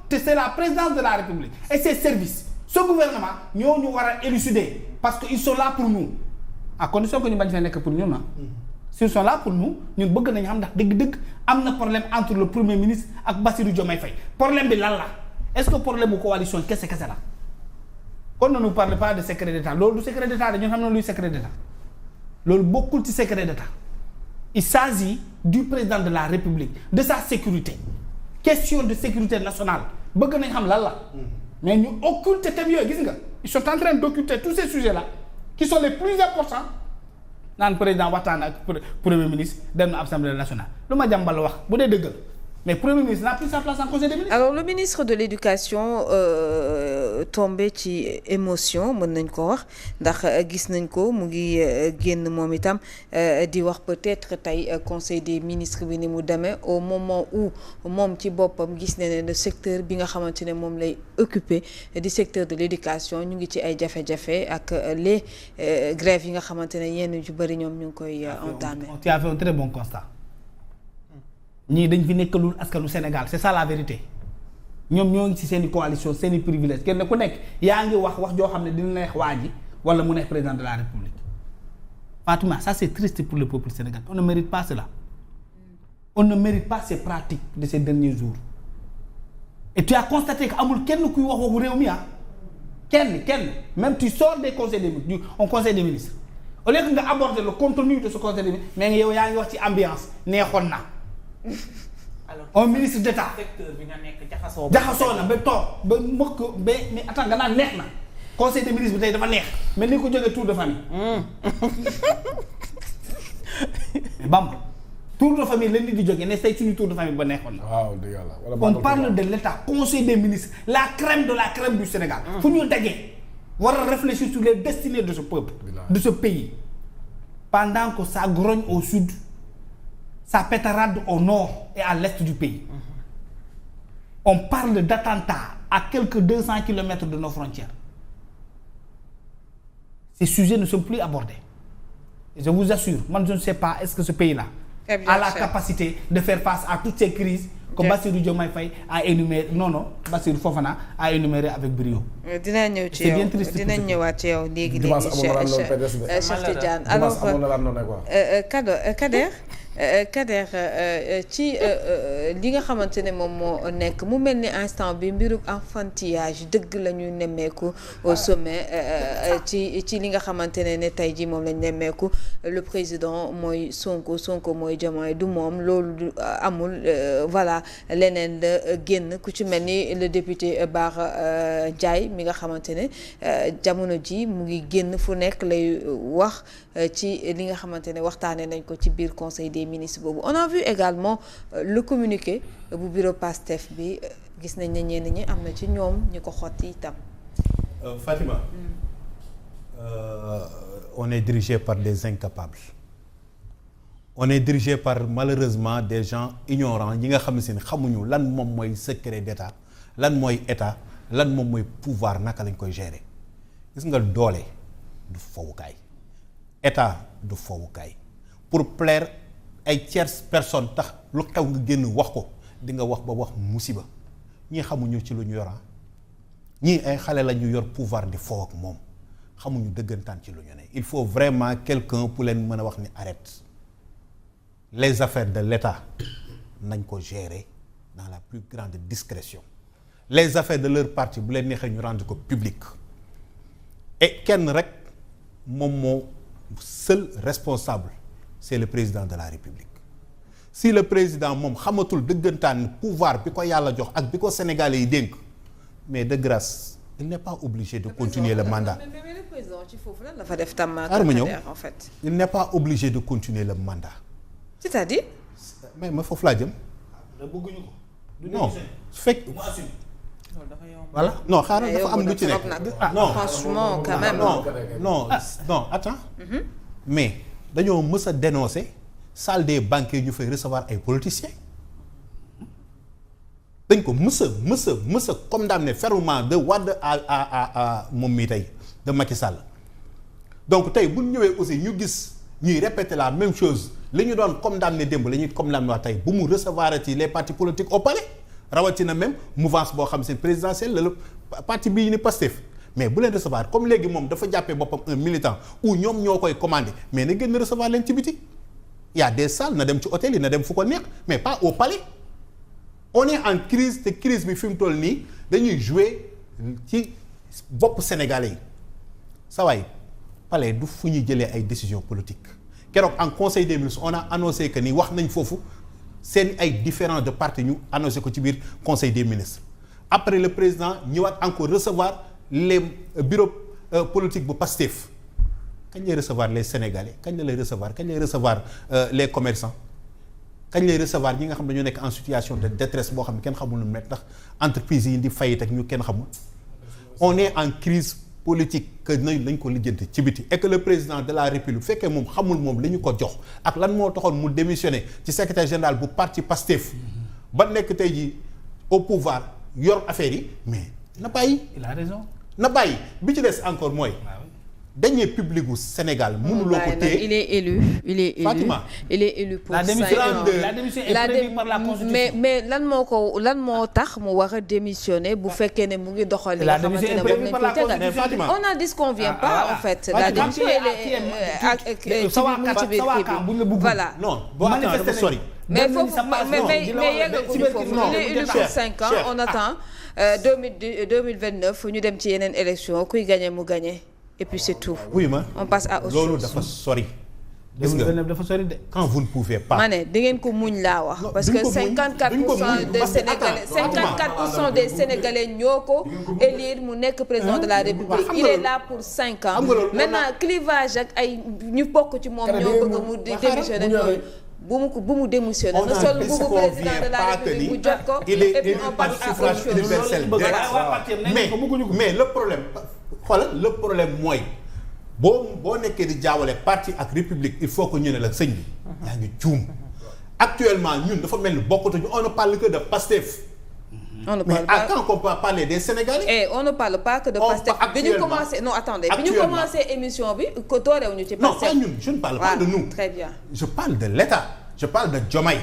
te c'est la présidence de la République et ses services ce gouvernement ñoo ñu war a élucider parce que ils sont là pour nous à condition que ñu bañ fee nekk pour ñun s'ils sont là pour nous ñun bëgg nañu xam ndax dëgg-dëgg am na problème entre le premier ministre ak Bassirou Diomaye Faye problème bi lan la est-ce que problème bu coalition kese la kon ne nous parle pas de secret d'état loolu du secret d'état de ñun xam na luy secret d'état loolu bokkul ci secret d'état il s'agit du président de la République de sa sécurité question de sécurité nationale bëgg nañ xam lan la mais ñu occulter thème yooyu gis nga ils sont en train d'occulter tous ces sujets là qui sont les plus importants naan président waxtaan ak premier ministre dem na assemblée nationale lu ma jàmbal wax bu dee dëggal mais premier ministre n'a plus sa place en conseil des ministres. Alors le ministre de l'éducation tombé ci émotion mën nañ ko wax ndax gis nañ ko mu ngi génn moom itam di wax peut-être tey conseil des ministres bi ni mu demee au moment où moom ci boppam gis na ne le secteur bi nga xamante ne moom lay occupé di secteur de l'éducation ñu ngi ci ay jafe-jafe ak les grèves yi nga xamante ne yenn yu bëri ñoom ñu ngi koy entamé. Tu as fait un très bon constat. ñii dañ fi nekkalul askanu Sénégal c'est ça la vérité ñoom ñoo ngi ci seeni coalition seeni privilège kenn ku nekk yaa ngi wax joo xam ne dina neex waa ji wala mu neex président de la République Fatouma ça c'est triste pour le peuple sénégalais on ne mérite pas cela on ne mérite pas ces pratiques de ces derniers jours et tu as constaté que amul kenn kuy wax waxu réew mi kenn même tu sors des conseils des ministres on conseil des ministres au lieu que nga aborder le contenu de ce conseil des ministres mais yow yaa ngi wax ci ambiance neexoon na alors un ministre d'État secteur bi nga nekk jaxasoo na ba toog ba mokk ba mais attends nga naan neex na conseil des ministres bi tey dafa neex mais ni ko jógee tour de famille mais Bamba tour de famille la nit di jógee ne say suñu tour de famille ba neexoon na waaw dëgg yàlla on parle de l'État conseil des ministres la crème de la crème du Sénégal fu ñu dajee war a réfléchir sur les destinées de ce peuple de ce pays pendant que ça grogne au sud ça pétarade au nord et à l'est du pays. On parle d'attentats à quelques 200 kilomètres de nos frontières. Ces sujets ne sont plus abordés. Et je vous assure, moi je ne sais pas est-ce que ce pays-là a la capacité de faire face à toutes ces crises que Bassirou Diomaye Faye a énuméré Bassirou Fofana a énuméré avec brio. Dinaa ñëw ci yow dinañ ñëwaat ci yow léegi Cheikh Tidiane alors Kader ci li nga xamante ne moom moo nekk mu mel ni instant bi mbiru enfantillage dëgg la ñu nemmeeku au sommet ci li nga xamante ne tey jii moom lañ nemmeeku le président mooy Sonko mooy Diomaye du moom loolu amul voilà leneen la génn ku ci mel ni le député Bara Ndiaye mi nga xamante ne jamono ji mu ngi génn fu nekk lay wax ci li nga xamante ne waxtaanee nañ ko ci biir conseil des ministres boobu on a vu également le communiqué bu bureau PASTEF bi gis nañ ne ñenn ñi am na ci ñoom ñu ko xotti itam. Fatima. On est dirigé par des incapables. On est dirigé par malheureusement des gens ignorants ñi nga xam ne seen xamuñu lan moom mooy secret d'état lan mooy état lan moom mooy pouvoir naka lañ koy gérer gis nga doole du fowukaay état du fowukaay pour plaire ay tierces personnes tax lu xew nga génn wax ko di nga wax ba wax musiba ñii xamuñu ci lu ñu yor ñii ay xale la ñu yor pouvoir di fow ak moom xamuñu dëggantaan ci lu ñu ne il faut vraiment quelqu'un pour leen mën a wax ni arrête les affaires de l'État nañ ko gérer dans la plus grande discrétion les affaires de leur parti bu leen neexee ñu rendre ko public et kenn rek moom moo seul responsable c'est le président de la République si le président moom xamatul dëggantaan pouvoir bi ko yàlla jox ak bi ko Sénégalais yi dénk mais de grâce il n'est pas obligé de continuer le mandat. mais le président ci foofu lan la fa def tam en fait. il n'est pas obligé de continuer le mandat. c'est-à-dire. mais ma foofu laa jëm. bëgguñu ko. non su fekk. voilà non xaaral dafa am lu ci nekk. non franchement quand même. non attends. mais dañoo mës a dénoncer salle des banquiers ñu fay recevoir ay politiciens. dañ ko mës a condamné fermement de Wade à moom mii tey de Macky Sall donc tey bu ñu ñëwee aussi ñu gis ñuy répéter la même chose li ñu doon condamné démb la ñuy condamné wax tey bu mu recevoir ci les partis politiques au palais rawatina même mouvance boo xam seen présidentielle la parti bii ni Pastef mais bu leen recevoir comme léegi moom dafa jàppee boppam un militant ou ñoom ñoo koy commandé mais na gën a recevoir leen ci biti y a des salles na dem ci hôtel yi na dem fu ko neex mais pas au palais on est en crise te crise bi fi mu toll nii dañuy jouer ci bopp sénégalais yi sa waay palais du fu ñuy jëlee ay décisions politiques keroog en conseil des ministres on a annoncé que ni wax nañ foofu seen ay différents de parti ñu annoncé ko ci biir conseil des ministres après le président ñëwaat encore recevoir les bureaux politiques bu Pastef kañ lay recevoir les sénégalais kañ la lay recevoir kañ lay recevoir les commerçants kañ lay recevoir ñi nga xam ne dañoo nekk en situation de détresse boo xam ne kenn xamul lu mu nekk ndax entreprise yi di fayit ak ñu kenn xamul on est en crise politique que nañ ko lijjanti ci biti et que le président de la république fekkee moom xamul moom li ñu ko jox ak lan moo taxoon mu démissionné ci secrétaire général bu parti Pastef ba nekk tey jii au pouvoir yor affaire yi mais na bàyyi. il a raison. na bàyyi bi ci des encore mooy. deniers publics gu Sénégal mënuloo ko téye il est élu Fatima il est élu pour la démission est prévue par la constitution mais lan moo tax mu war a démissionner bu fekkee ne mu ngi doxal li nga xamante ne moom lañ koy tegal on n'en disconvient pas en fait la démission voilà non boo attends dafa sori mais foofu mais yeggaguñu foofu il est élu pour 5 ans on attend 2029 ñu dem ci yeneen élection kuy gagné mu gagné et puis c'est tout. oui ma on passe à autre chose. loolu dafa sori. gis nga dafa sori de. quand vous ne pouvez pas. ma ne di ngeen ko muñ laa wax. parce que 54% des Sénégalais 54% des Sénégalais ñoo ko élire mu nekk président de la République. il est là pour 5 ans. maintenant clivage ak ay ñu bokk ci moom ñoo bëgg mu démissionner ñooñu. bu mu démissionner na sol bu président de la République mu jot ko. il est et puis élu on par passe à suffrage autre chose. universel mais le problème xoolal le problème mooy boo nekkee di jaawale parti ak république il faut que ñu ne la sëñ bi yaa ngi juum actuellement ñun dafa mel ni bokkatuñu on ne parle que de Pastef. on ne mais parle pas quand on peut parler des Sénégalais. et on ne parle pas que de Pastef bi ñu commencé non attendez bi ñu commencé émission bi ko toorewuñu ci non Pastef. pas ñun je ne parle pas de nous. très bien je parle de l'État je parle de Diomaye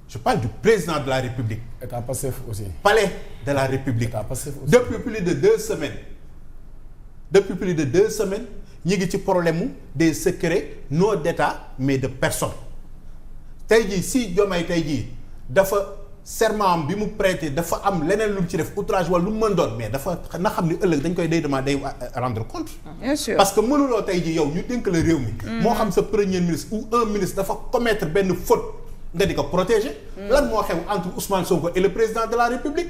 je parle du président de la République. État Pastef aussi. palais de la République. État Pastef aussi. depuis plus de 2 semaines ñu ngi ci problème mu des secrets non d'État mais de personne tey jii si Diomaye tey jii dafa serment am bi mu prêté dafa am leneen lu mu ci def outrage wala lu mu mën doon mais dafa na xam ni ëllëg dañ koy day rendre compte. bien sûr parce que mënuloo tey jii yow ñu dénk la réew mi. moo xam sa premier ministre ou un ministre dafa commettre benn faute nga di ko protéger. lan moo xew entre Ousmane Sonko et le président de la République.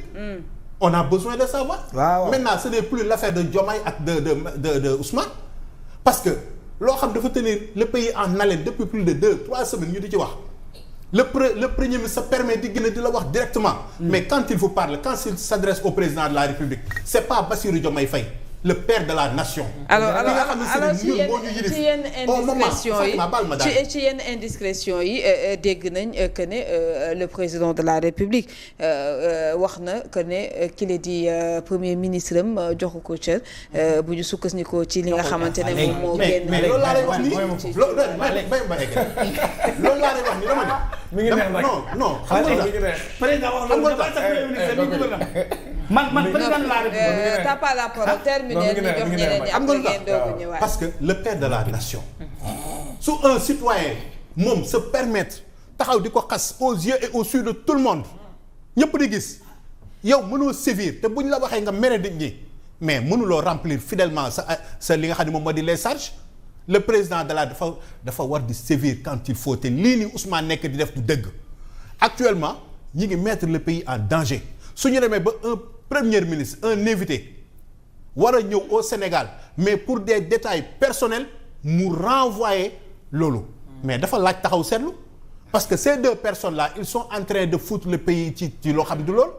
on a besoin de savoir. waaw maintenant ce n'est plus l'affaire de Diomaye ak de Ousmane. parce que loo xam dafa tenir le pays en haleine depuis plus de 2-3 semaines ñu di ci wax le premier ministre se permet di gën a di la wax directement. mais quand il vous parle quand il s'adresse au président de la République c'est pas Bassirou Diomaye Faye le père de la nation. alors ci yenn indiscrétion yi dégg nañ que ne le président de la République wax na que ne ki la di premier ministre am joxu ko cër bu ñu sukkandikoo ci li nga xamante ne moom moo génn. mais loolu laa lay wax nii loolu laa lay wax nii dama ne. mi ngi neex non xam nga président wax loolu dafa sa premier ministre bi gouvernement man président de la République t'as pas la parole terminé ñu jox ñeneen ñi après ngeen doogu ñëwaat. parce que le père de la nation su un citoyen moom se permettre taxaw di ko xas aux yeux et aux yeux de tout le monde ñëpp di gis yow mënoo sévir te buñ la waxee nga mere nit ñi mais mënuloo remplir fidèlement sa li nga xam ne moom moo di les charges le président de la dafa war di sévir quand il faut te lii ni Ousmane nekk di def du dëgg actuellement ñi ngi mettre le pays en danger su ñu demee ba un premier ministre un invité war a ñëw au Sénégal mais pour des détails personnels mu renvoyer loolu mais dafa laaj taxaw seetlu parce que ces 2 personnes là ils sont en train de foutre le pays ci loo xam du loolu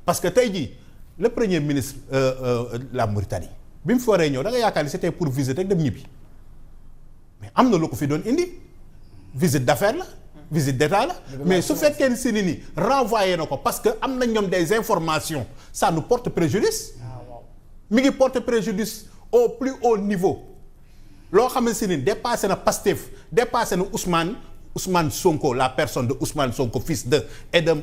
parce que tey jii le premier ministre la Mauritanie bi mu fi waree ñëw da nga yaakaar ni c'était pour visite rek dem ñibbi mais am na lu ko fi doon indi visite d'affaires la visite d'état la mais su fekkee ni si ni renvoyé na ko parce que am na ñoom des informations ça nous porte préjudice mi ngi porte préjudice au plus haut niveau loo xam ne si ni dépassé na Pastef dépassé na Ousmane Sonko la personne de Ousmane Sonko fils de et de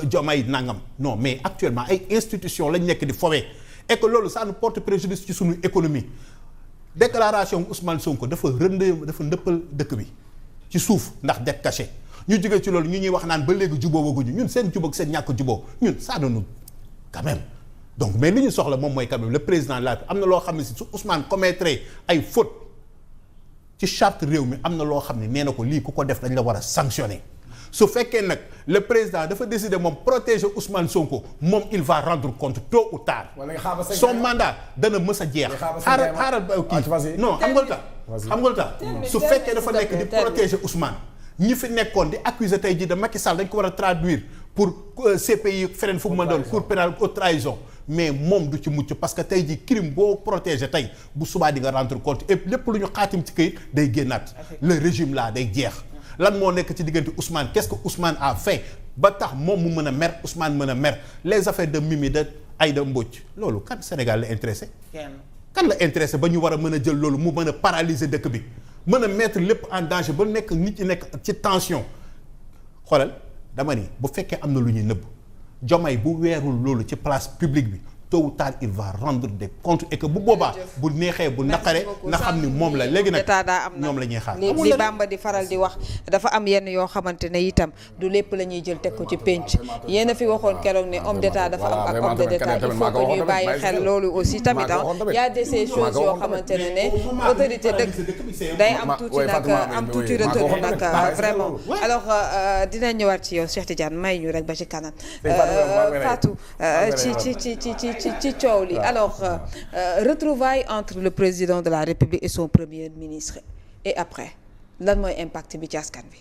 Diomaye nangam non mais actuellement ay institutions lañ nekk di fowee et que loolu ça nous porte préjudice ci suñu économie déclaration Ousmane Sonko dafa ndëppal dëkk bi ci suuf ndax dette cachée ñu jógee ci loolu ñu ñuy wax naan ba léegi juboo waguñu ñun seen jubóog seen ñàkk juboo ñun ça nous quand même donc mais li ñu soxla moom mooy quand même le président la am na loo xam ne si su Ousmane commettre ay fautes ci charte réew mi am na loo xam ne nee na ko lii ku ko def dañ la war a sanctionner su fekkee nag le président dafa décider moom protéger Ousmane Sonko moom il va rendre compte tôt ou tard son mandat dana mës a jeex xaaral kii non xam nga lu tax su fekkee dafa nekk di protéger Ousmane ñi fi nekkoon di accuser tey jii de Macky Sall dañ ko war a traduire pour CPI feneen fu mu mën doon cour pénale haute trahison mais moom du ci mucc parce que tey jii crime boo protéger tey bu subaa di nga rendre compte et lépp lu ñu xaatim ci këyit day génnaat le régime là day jeex lan moo nekk ci diggante Ousmane qu'est-ce que Ousmane a fait ba tax moom mu mën a mer Ousmane mën a mer les affaires de Mimi de Aïda Mbodj loolu kan Sénégal la intéressé kan la intéressé ba ñu war a mën a jël loolu mu mën a paralyser dëkk bi mën a mettre lépp en danger ba nekk nit ñi nekk ci tension xoolal dama ni bu fekkee am na lu ñuy nëbb Diomaye bu weerul loolu ci place publique bi tôt ou tard il va rendre des comptes et que bu boobaa bu neexee bu naqare na xam ni moom la léegi nag ñoom la ñuy xaar li Bamba di faral di wax dafa am yenn yoo xamante ne itam du lépp la ñuy jël teg ko ci pénc yéen a fi waxoon keroog ne homme d'état dafa am ak homme d'état il faut que ñuy bàyyi xel loolu aussi tamit y a ces choses yoo xamante ne autorité dëkk day am tuuti nag am tuuti retenu nag vraiment alors dina ñëwaat ci yow Cheikh Tidiane may ñu rek ba ci kanam Fatou ci coow li alors retrouvailles entre le président de la République et son premier ministre et après lan mooy impact bi ci askan bi